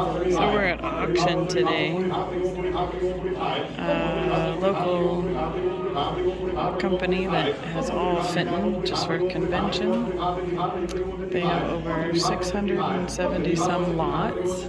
So we're at auction today. Local company that has all Fenton just for convention. They have over 670 some lots.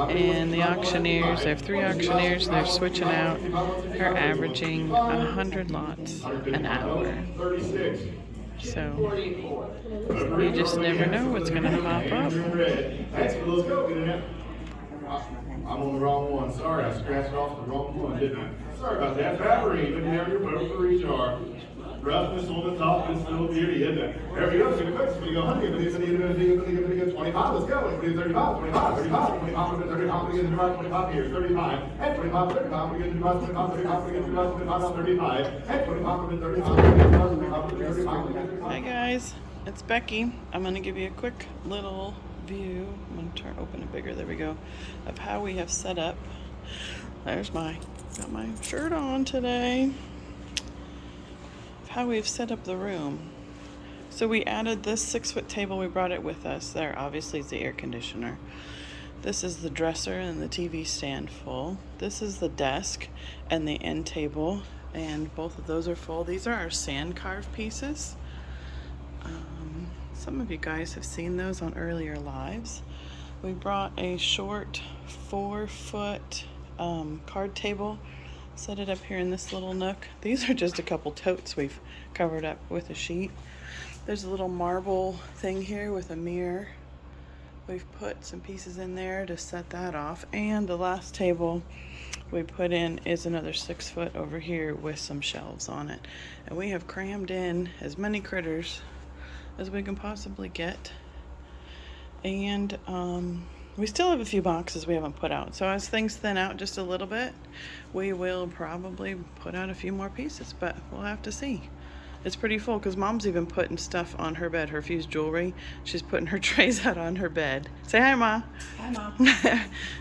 And the auctioneers, they have 3 auctioneers, they're switching out. They're averaging 100 lots an hour. So you just never know what's going to pop up. I'm on the wrong one. Sorry, I scratched off the wrong one, didn't I? Sorry about that. Battery, but you have your boat for recharge. Roughness on the top is still beauty, isn't it? There we go. So quick, so we go 100, 25. Let's go. 35, 25, 35, 25, 35, 25 here, 35, and 25, 35, we get 25, 25, 35, we get 25, 25, 35, and 25, 35, Hi guys, it's Becky. I'm going to give you a quick little view. I'm going to open it bigger, there we go, of how we have set up. Got my shirt on today. How we've set up the room. So we added this 6-foot table, we brought it with us. There obviously is the air conditioner. This is the dresser and the TV stand full. This is the desk and the end table, and both of those are full. These are our sand carved pieces. Some of you guys have seen those on earlier lives. We brought a short 4-foot card table, set it up here in this little nook. These are just a couple totes we've covered up with a sheet. There's a little marble thing here with a mirror. We've put some pieces in there to set that off. And the last table we put in is another 6-foot over here with some shelves on it. And we have crammed in as many critters as we can possibly get. And we still have a few boxes we haven't put out. So as things thin out just a little bit, we will probably put out a few more pieces, but we'll have to see. It's pretty full because Mom's even putting stuff on her bed, her fused jewelry. She's putting her trays out on her bed. Say hi, Ma. Hi, Mom.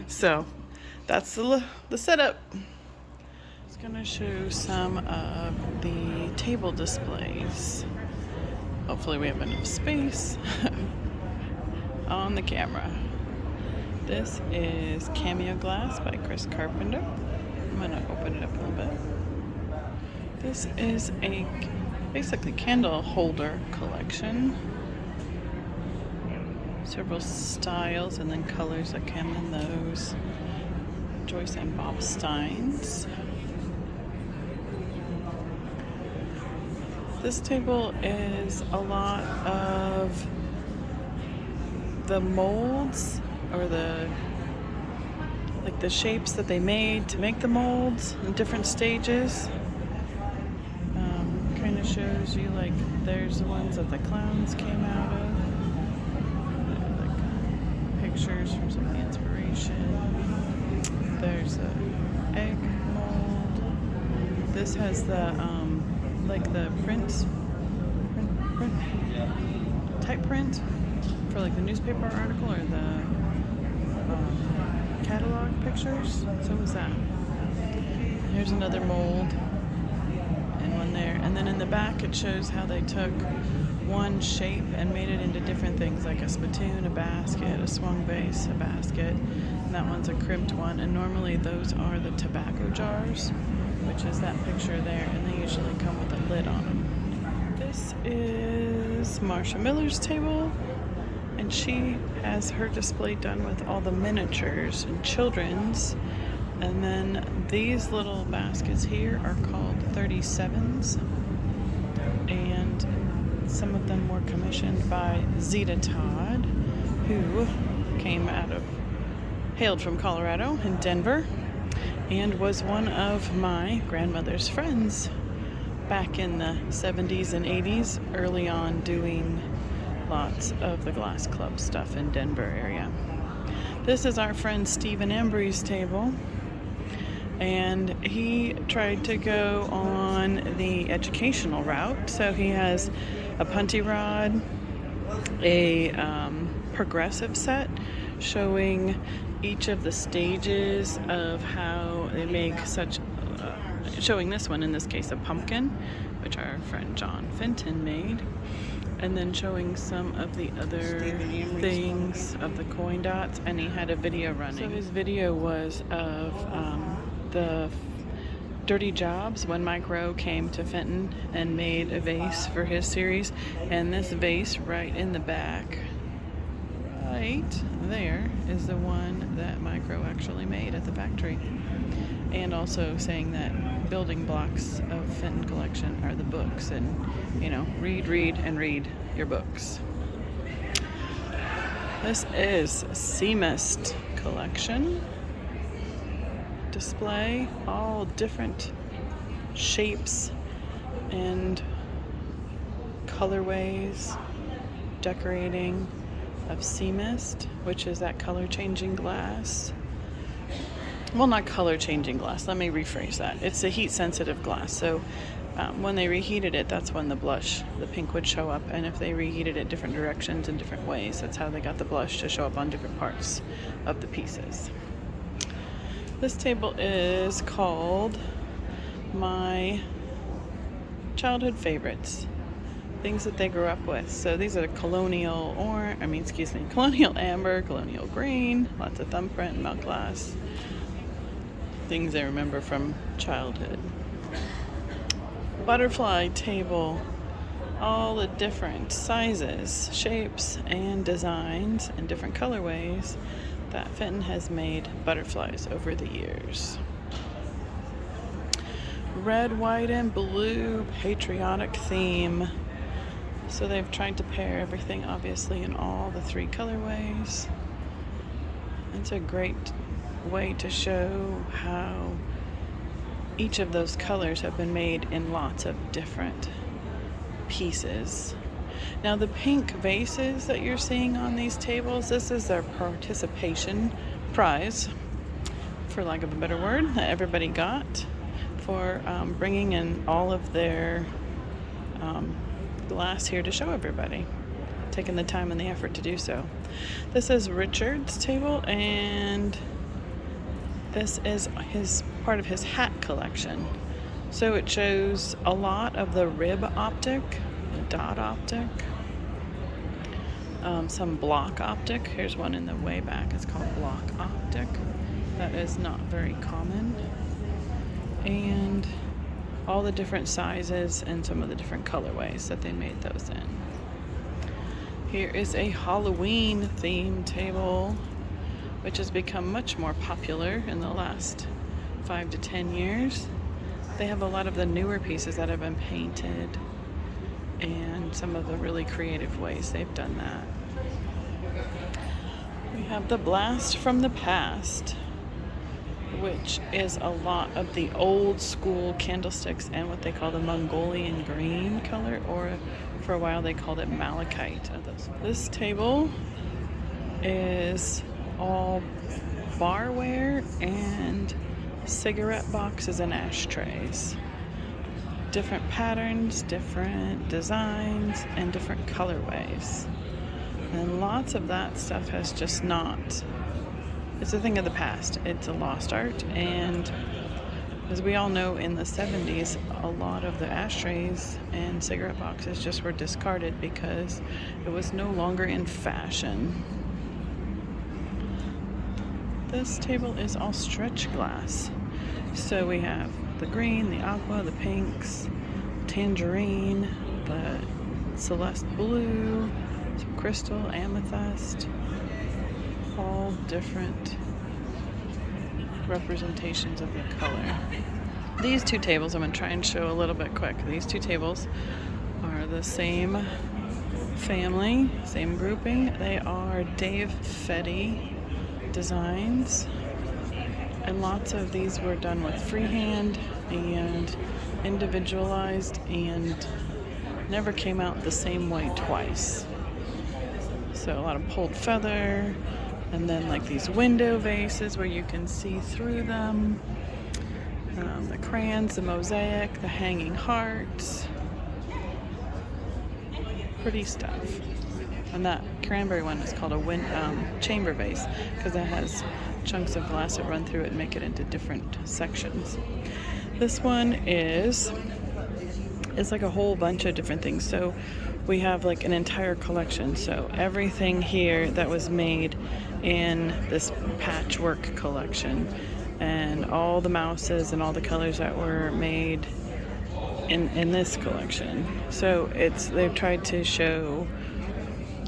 So that's the setup. It's gonna show some of the table displays. Hopefully we have enough space on the camera. This is Cameo Glass by Chris Carpenter. I'm gonna open it up a little bit. This is a basically candle holder collection. Several styles and then colors that come in those. Joyce and Bob Steins. This table is a lot of the molds or the shapes that they made to make the molds in different stages. Kind of shows you, like, there's the ones that the clowns came out of. Like pictures from some of the inspiration. There's a egg mold. This has the like the type print for like the newspaper article or the catalog pictures. So was that. Here's another mold and one there. And then in the back it shows how they took one shape and made it into different things, like a spittoon, a basket, a swung vase, a basket. And that one's a crimped one. And normally those are the tobacco jars, which is that picture there, and they usually come with a lid on them. This is Marsha Miller's table, and she has her display done with all the miniatures and children's. And then these little baskets here are called 37s, and some of them were commissioned by Zeta Todd, who hailed from Colorado in Denver, and was one of my grandmother's friends back in the 70s and 80s, early on doing lots of the Glass Club stuff in Denver area. This is our friend Stephen Embry's table, and he tried to go on the educational route. So he has a punty rod, a progressive set showing each of the stages of how they make such, showing this one, in this case, a pumpkin, which our friend John Fenton made. and then showing some of the other things of the coin dots, and he had a video running. So his video was of the dirty jobs when Mike Rowe came to Fenton and made a vase for his series, and this vase right in the back right there is the one that Mike Rowe actually made at the factory. And also saying that building blocks of Fenton collection are the books, and you know, read your books. This is Seamist collection display, all different shapes and colorways, decorating of Seamist, which is that color changing glass. Well, not color changing glass, let me rephrase that. It's a heat sensitive glass, so when they reheated it, that's when the blush, the pink, would show up. And if they reheated it different directions and different ways, that's how they got the blush to show up on different parts of the pieces. This table is called My Childhood Favorites, things that they grew up with. So these are colonial amber, colonial green, lots of thumbprint, milk glass, things I remember from childhood. Butterfly table, all the different sizes, shapes, and designs, and different colorways that Fenton has made butterflies over the years. Red, white, and blue patriotic theme. So they've tried to pair everything, obviously, in all the three colorways. It's a great way to show how each of those colors have been made in lots of different pieces. Now the pink vases that you're seeing on these tables, this is their participation prize, for lack of a better word, that everybody got for bringing in all of their glass here to show everybody, taking the time and the effort to do so. This is Richard's table, and this is part of his hat collection. So it shows a lot of the rib optic, the dot optic, some block optic. Here's one in the way back. It's called block optic. That is not very common. And all the different sizes and some of the different colorways that they made those in. Here is a Halloween themed table, which has become much more popular in the last 5 to 10 years. They have a lot of the newer pieces that have been painted and some of the really creative ways they've done that. We have the Blast from the Past, which is a lot of the old school candlesticks and what they call the Mongolian green color, or for a while they called it malachite. This table is all barware and cigarette boxes and ashtrays. Different patterns, different designs, and different colorways. And lots of that stuff has just not, it's a thing of the past. It's a lost art, and as we all know, in the 70s, a lot of the ashtrays and cigarette boxes just were discarded because it was no longer in fashion. This table is all stretch glass. So we have the green, the aqua, the pinks, tangerine, the celeste blue, some crystal, amethyst, all different representations of the color. These two tables, I'm going to try and show a little bit quick. These two tables are the same family, same grouping. They are Dave Fetty designs, and lots of these were done with freehand and individualized and never came out the same way twice. So a lot of pulled feather, and then like these window vases where you can see through them, the crayons, the mosaic, the hanging hearts, pretty stuff. And that cranberry one is called a chamber vase because it has chunks of glass that run through it and make it into different sections. This one is like a whole bunch of different things. So we have like an entire collection. So everything here that was made in this patchwork collection, and all the mouses and all the colors that were made in this collection. So they've tried to show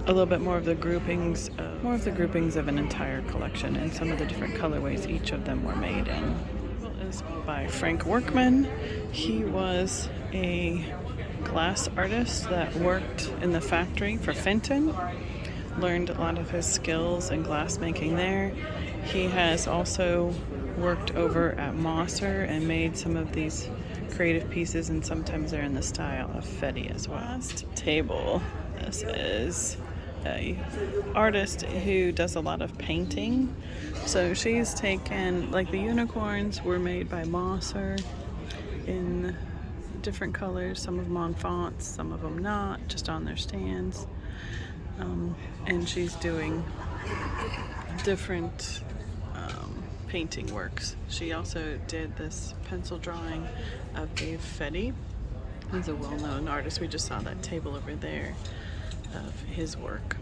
a little bit more of the groupings of an entire collection and some of the different colorways each of them were made in. Is by Frank Workman. He was a glass artist that worked in the factory for Fenton. Learned a lot of his skills in glass making there. He has also worked over at Mosser and made some of these creative pieces, and sometimes they're in the style of Fetty as well. Last table. This is a artist who does a lot of painting. So she's taken, like, the unicorns were made by Mosser in different colors, some of them on fonts, some of them not, just on their stands. And she's doing different painting works. She also did this pencil drawing of Dave Fetty. He's a well-known artist. We just saw that table over there of his work.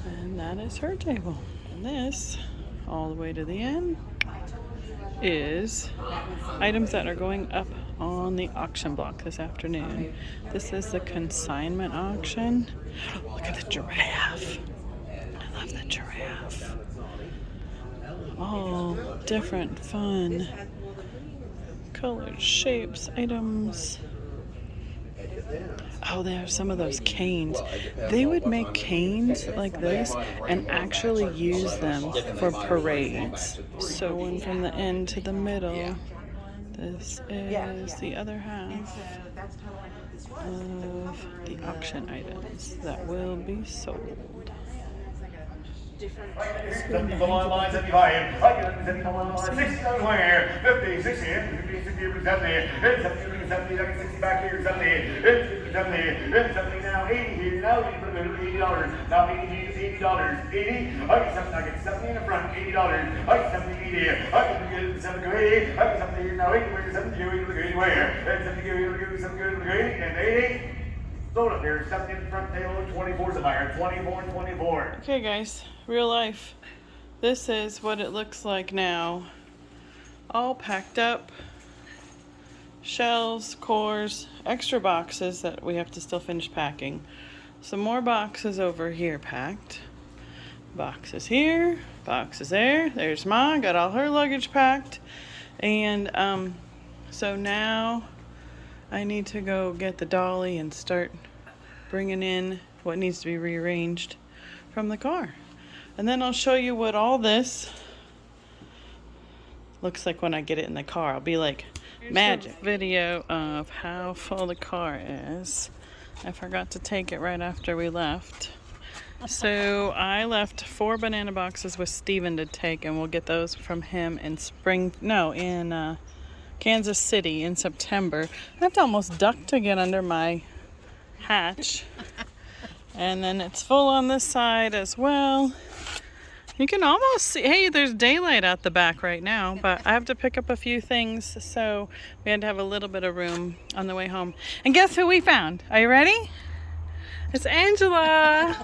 And that is her table. And this, all the way to the end, is items that are going up on the auction block this afternoon. This is the consignment auction. Look at the giraffe. I love the giraffe. All different fun colors, shapes, items. Oh, they have some of those canes. They would make canes like this and actually use them for parades. So one from the end to the middle. This is the other half of the auction items that will be sold. 74 online, 75. I get 74 online, 60 where? 50, 60, 50, 60, 70, 70, 60 back here, 70, 70 now, 80 here, now $80, now $80, 80, I get 70 in the front, $80, I get 70, 80, I get 70, 80, I get 70 here, now 80, where 70, 80, where? 70, 80, and 80. Sold up here, 70 in the front table, 24's a buyer, 24 and 24. Okay guys, real life. This is what it looks like now. All packed up. Shelves, cores, extra boxes that we have to still finish packing. Some more boxes over here packed. Boxes here, boxes there. There's Ma, got all her luggage packed. And so now I need to go get the dolly and start bringing in what needs to be rearranged from the car. And then I'll show you what all this looks like when I get it in the car. I'll be like, magic. Video of how full the car is. I forgot to take it right after we left. So I left 4 banana boxes with Steven to take, and we'll get those from him in Kansas City in September. I have to almost duck to get under my hatch. And then it's full on this side as well. You can almost see, hey, there's daylight out the back right now, but I have to pick up a few things, so we had to have a little bit of room on the way home. And guess who we found? Are you ready? It's Angela.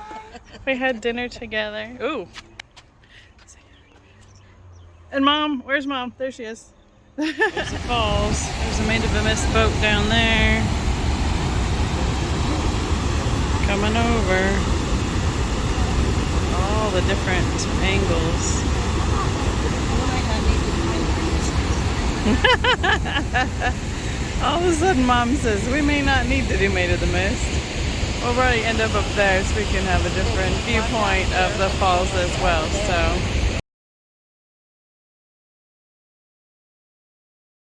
We had dinner together. Ooh. And Mom, where's Mom? There she is. There's the falls. There's a Maid of the Mist boat down there. Coming over. All the different angles. All of a sudden Mom says, we may not need to do Maid of the Mist. We'll probably end up there so we can have a different viewpoint of the falls as well. So